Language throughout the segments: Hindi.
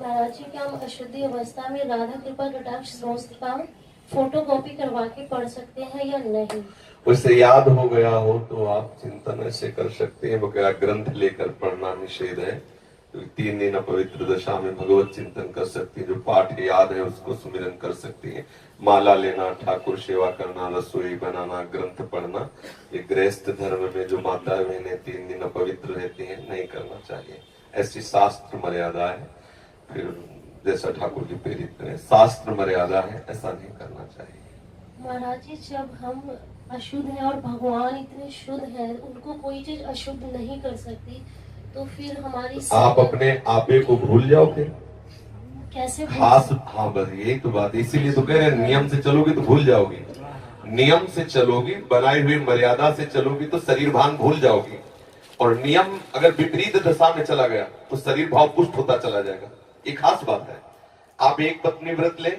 महाराज जी, क्या हम अशुद्धि अवस्था में राधा कृपा कटाक्ष स्तोत्र का फोटो कॉपी करवा के पढ़ सकते हैं या नहीं? उसे याद हो गया हो तो आप चिंतन ऐसे कर सकते हैं, वगैरह ग्रंथ लेकर पढ़ना निषेध है। तो 3 दिन अपवित्र दशा में भगवत चिंतन कर सकती है, जो पाठ याद है उसको सुमिरन कर सकती है। माला लेना, ठाकुर सेवा करना, रसोई बनाना, ग्रंथ पढ़ना, ये गृहस्थ धर्म में जो माता बहनें 3 दिन अपवित्र रहती हैं नहीं करना चाहिए। ऐसी शास्त्र मर्यादा है। फिर जैसा ठाकुर जी प्रेरित करें, शास्त्र मर्यादा है, ऐसा नहीं करना चाहिए। महाराज जी, जब हम अशुद्ध हैं और भगवान इतने शुद्ध हैं, उनको कोई चीज अशुद्ध नहीं कर सकती, तो फिर हमारी आप अपने आपे को भूल जाओ फिर कैसे? हाँ बस यही तो बात है। इसीलिए तो कह रहे हैं नियम से चलोगी तो भूल जाओगी, नियम से चलोगी, बनाई हुई मर्यादा से चलोगी तो शरीर भान भूल जाओगी। और नियम अगर विपरीत दशा में चला गया तो शरीर भाव पुष्ट होता चला जाएगा। एक खास बात है, आप एक पत्नी व्रत ले,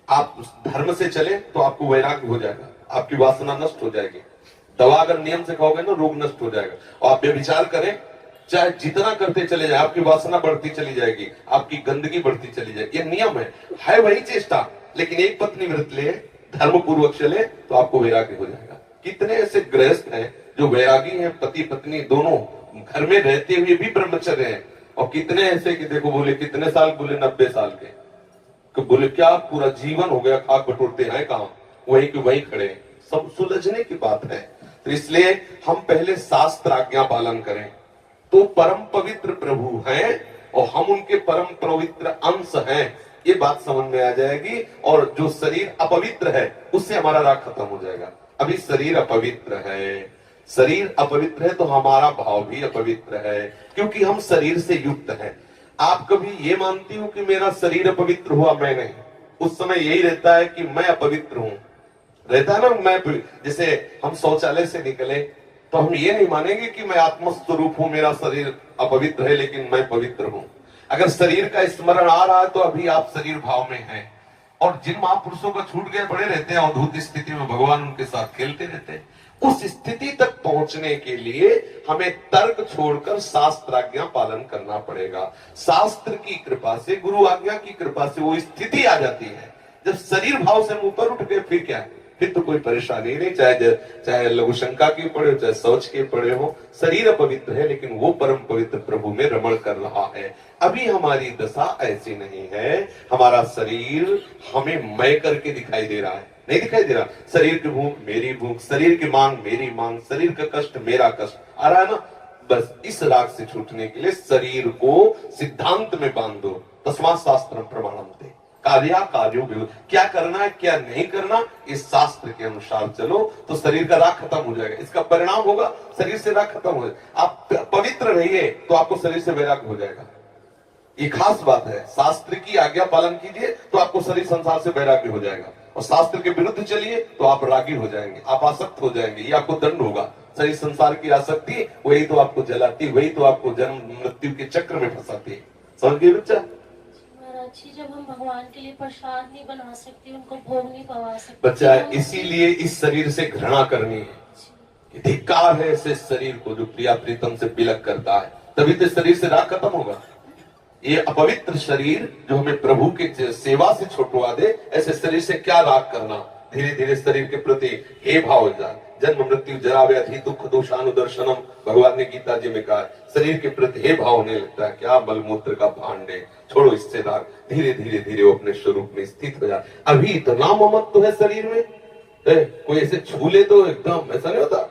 आप धर्म से चले तो आपको वैराग्य हो जाएगा, आपकी वासना नष्ट हो जाएगी। दवा अगर नियम से खाओगे ना, रोग नष्ट हो जाएगा। और आप व्यभिचार करें, चाहे जितना करते चले जाए, आपकी वासना बढ़ती चली जाएगी, आपकी गंदगी बढ़ती चली जाएगी। ये नियम है वही चेष्टा। लेकिन एक पत्नी व्रत ले, धर्म पूर्वक चले तो आपको वैराग्य हो जाएगा। कितने ऐसे गृहस्थ हैं जो वैरागी हैं, पति पत्नी दोनों घर में रहते हुए भी ब्रह्मचर्य हैं। और कितने ऐसे कि देखो बोले कितने साल, बोले 90 साल के, तो बोले क्या पूरा जीवन हो गया, खाक बटोरते हैं कहां, वही के वही खड़े। सब सुलझने की बात है। तो इसलिए हम पहले शास्त्र आज्ञा पालन करें तो परम पवित्र प्रभु हैं और हम उनके परम पवित्र अंश हैं, ये बात समझ में आ जाएगी। और जो शरीर अपवित्र है उससे हमारा राग खत्म हो जाएगा। अभी शरीर अपवित्र है, शरीर अपवित्र है तो हमारा भाव भी अपवित्र है, क्योंकि हम शरीर से युक्त हैं। आप कभी ये मानती हो कि मेरा शरीर अपवित्र हुआ? मैं नहीं। उस समय यही रहता है कि मैं अपवित्र हूं, रहता है ना। मैं जैसे हम शौचालय से निकले तो हम ये नहीं मानेंगे कि मैं आत्मस्वरूप हूं, मेरा शरीर अपवित्र है लेकिन मैं पवित्र हूं। अगर शरीर का स्मरण आ रहा है तो अभी आप शरीर भाव में हैं। और जिन महापुरुषों का छूट गए पड़े रहते हैं अवधूत स्थिति में, भगवान उनके साथ खेलते रहते हैं। उस स्थिति तक पहुंचने के लिए हमें तर्क छोड़कर शास्त्र आज्ञा पालन करना पड़ेगा। शास्त्र की कृपा से, गुरु आज्ञा की कृपा से वो स्थिति आ जाती है। जब शरीर भाव से हम ऊपर उठ गए फिर क्या है, फिर तो कोई परेशानी नहीं। चाहे लघु शंका की पड़े हो, चाहे शौच के पड़े हो, शरीर अपवित्र है लेकिन वो परम पवित्र प्रभु में रमण कर रहा है। अभी हमारी दशा ऐसी नहीं है। हमारा शरीर हमें मैं करके दिखाई दे रहा है, नहीं दिखाई दे रहा। शरीर की भूख मेरी भूख, शरीर की मांग मेरी मांग, शरीर का कष्ट मेरा कष्ट आ रहा है ना। बस इस राग से छूटने के लिए शरीर को सिद्धांत में बांध दो। तस्मात् शास्त्रम प्रमाणन्ते, कार्यो क्या करना है क्या नहीं करना, इस शास्त्र के अनुसार चलो तो शरीर का राग खत्म हो जाएगा। इसका परिणाम होगा शरीर से राग खत्म हो जाएगा। आप पवित्र रहिए तो आपको शरीर से वैराग्य हो जाएगा। ये खास बात है। शास्त्र की आज्ञा पालन कीजिए तो आपको शरीर संसार से वैराग्य हो जाएगा। और शास्त्र के विरुद्ध चलिए तो आप रागी हो जाएंगे, आप आसक्त हो जाएंगे, ये आपको दंड होगा। शरीर संसार की आसक्ति वही तो आपको जलाती, वही तो आपको जन्म मृत्यु के चक्र में फंसाती है। समझ गए बच्चा? जब हम भगवान के लिए प्रसाद नहीं बना सकते, उनको भोग नहीं पवा सकते बच्चा, इसीलिए इस शरीर से घृणा करनी है। धिक्कार है ऐसे शरीर को जो प्रिया प्रीतम से बिलक करता है, तभी तो शरीर से राग खत्म होगा। ये अपवित्र शरीर जो हमें प्रभु की सेवा से छुटवा दे, ऐसे शरीर से क्या राग करना। धीरे धीरे शरीर के प्रति हे भाव हो जाए। जन्म मृत्यु जरा व्याधि दुख दोषानुदर्शनम, भगवान ने गीता जी में कहा। शरीर के प्रति हे भाव होने लगता है, क्या मलमूत्र का भांड है, छोड़ो इससे राग। धीरे धीरे धीरे वो अपने स्वरूप में स्थित हो जाए। अभी इतना ममत्व है शरीर में, कोई ऐसे छू ले तो एकदम ऐसा नहीं होता।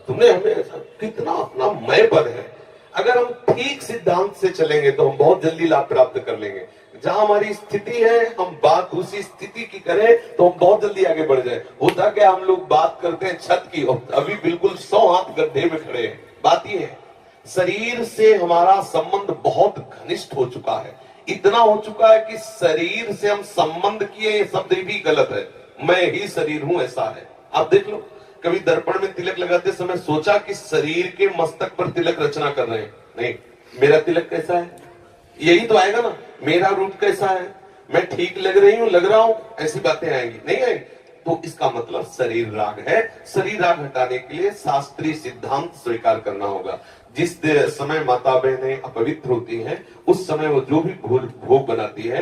तुमने हमें ऐसा कितना अपना मय पद है। अगर हम ठीक सिद्धांत से चलेंगे तो हम बहुत जल्दी लाभ प्राप्त कर लेंगे। जहां हमारी स्थिति है हम बात उसी स्थिति की करें तो हम बहुत जल्दी आगे बढ़ जाए। होता क्या, हम लोग बात करते हैं छत की, अभी बिल्कुल 100 हाथ गड्ढे में खड़े हैं। बात ये है, शरीर से हमारा संबंध बहुत घनिष्ठ हो चुका है। इतना हो चुका है कि शरीर से हम संबंध किए, ये शब्द भी गलत है। मैं ही शरीर हूं ऐसा है। आप देख लो, कभी दर्पण में तिलक लगाते समय सोचा कि शरीर के मस्तक पर तिलक रचना कर रहे हैं? नहीं। मेरा तिलक कैसा है, यही तो आएगा ना। मेरा रूप कैसा है, मैं ठीक लग रही हूं, लग रहा हूं, ऐसी बातें आएंगी नहीं आएंगी। तो इसका मतलब शरीर राग है। शरीर राग हटाने के लिए शास्त्रीय सिद्धांत स्वीकार करना होगा। जिस समय माता बहनें अपवित्र होती हैं, उस समय वो जो भी भोग बनाती है,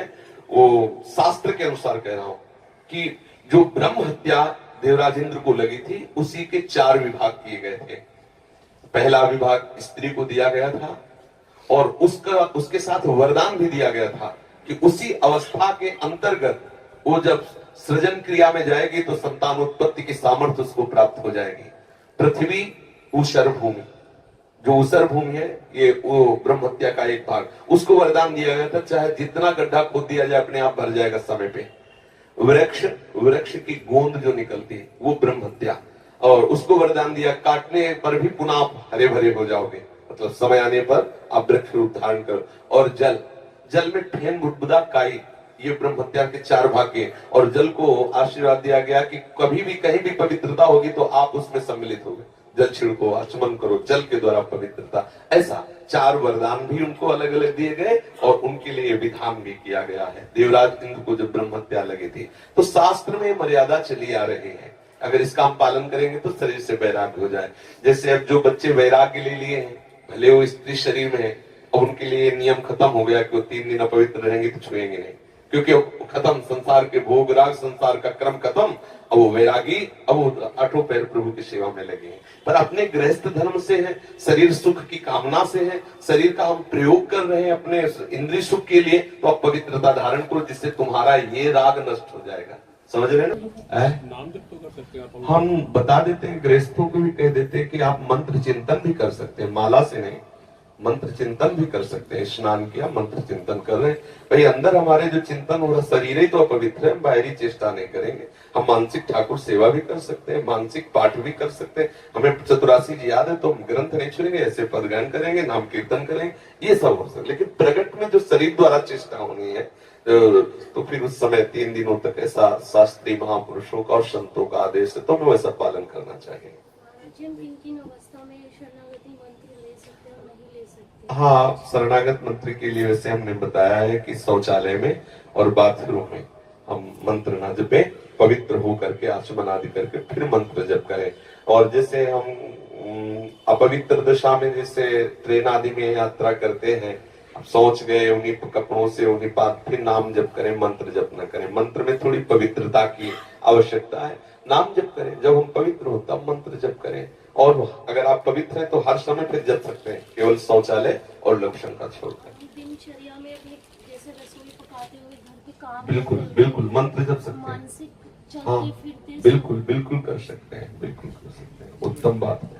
वो शास्त्र के अनुसार कह रहा हूं कि जो ब्रह्म हत्या देवराज इंद्र को लगी थी, उसी के 4 विभाग किए गए थे। पहला विभाग स्त्री को दिया गया था और उसके साथ वरदान भी दिया गया था कि उसी अवस्था के अंतर्गत वो जब सृजन क्रिया में जाएगी तो संतानोत्पत्ति की सामर्थ्य उसको प्राप्त हो जाएगी। पृथ्वी ऊषर भूमि, जो ऊषर भूमि है, ये वो ब्रह्म हत्या का एक भाग, उसको वरदान दिया गया था, चाहे जितना गड्ढा खोद दिया जाए अपने आप भर जाएगा समय पे। वृक्ष की गोंद जो निकलती है वो ब्रह्म हत्या, और उसको वरदान दिया काटने पर भी पुनः आप हरे भरे हो जाओगे, मतलब समय आने पर आप वृक्ष रूप धारण करो। और जल में फेन बुदबुदा काई, ये ब्रह्म हत्या के 4 भाग के। और जल को आशीर्वाद दिया गया कि कभी भी कहीं भी पवित्रता होगी तो आप उसमें सम्मिलित होगे, जल छिड़को, आचमन करो, जल के द्वारा पवित्रता। ऐसा 4 वरदान भी उनको अलग अलग दिए गए और उनके लिए विधान भी किया गया है। देवराज इंद्र को जब ब्रह्म हत्या लगी थी तो शास्त्र में मर्यादा चली आ रही है, अगर इसका हम पालन करेंगे तो शरीर से वैराग्य हो जाए। जैसे अब जो बच्चे वैराग्य ले लिए हैं, भले वो स्त्री शरीर में है, अब उनके लिए नियम खत्म हो गया कि वो 3 दिन अपवित्र रहेंगे तो छुएंगे नहीं, क्योंकि खत्म संसार के भोग राग, संसार का क्रम खत्म। अब वो वैरागी, अब वो 8 पैर प्रभु की सेवा में लगे हैं। पर अपने गृहस्थ धर्म से है, शरीर सुख की कामना से है, शरीर का हम प्रयोग कर रहे हैं अपने इंद्रिय सुख के लिए, तो आप पवित्रता धारण करो, जिससे तुम्हारा ये राग नष्ट हो जाएगा। समझ रहे हैं ना? नाम जप तो कर सकते हैं हम बता देते हैं, गृहस्थों को भी कह देते हैं कि आप मंत्र चिंतन भी कर सकते हैं, माला से नहीं, मंत्र चिंतन भी कर सकते हैं। स्नान किया, मंत्र चिंतन कर रहे हैं, भाई अंदर हमारे जो चिंतन हो रहा, शरीर ही तो अपवित्र है, हम बाहरी चेष्टा नहीं करेंगे। हम मानसिक ठाकुर सेवा भी कर सकते हैं, मानसिक पाठ भी कर सकते हैं। हमें 84 जी याद है तो हम ग्रंथ नहीं छुएंगे, ऐसे पदगान करेंगे, नाम कीर्तन करेंगे, ये सब हो सकता है। लेकिन प्रकट में जो शरीर द्वारा चेष्टा होनी है, तो फिर उस समय 3 दिनों तक ऐसा शास्त्रीय महापुरुषों का और संतों का आदेश है, तो हमें वैसा पालन करना चाहिए। किन अवस्था में शरणागति मंत्र ले सकते और नहीं ले सकते? हाँ, शरणागत मंत्र के लिए वैसे हमने बताया है कि शौचालय में और बाथरूम में हम मंत्र ना जपे, पवित्र हो करके आचमन आदि करके फिर मंत्र जप करें। और जैसे हम अपवित्र दशा में जैसे ट्रेन आदि में यात्रा करते हैं, सोच गए उन्हीं कपड़ों से, उन्हीं पास फिर नाम जप करें, मंत्र जप न करें। मंत्र में थोड़ी पवित्रता की आवश्यकता है, नाम जप करें। जब हम पवित्र हो तब मंत्र जप करें, और अगर आप पवित्र हैं तो हर समय फिर जप सकते हैं, केवल शौचालय और लक्षण का छोड़कर। दिनचर्या में भी जैसे रसोई पकाते हुए घर के काम, बिल्कुल मंत्र जप सकते हैं, मानसिक हाँ चलते फिरते, बिल्कुल कर सकते हैं, उत्तम बात है।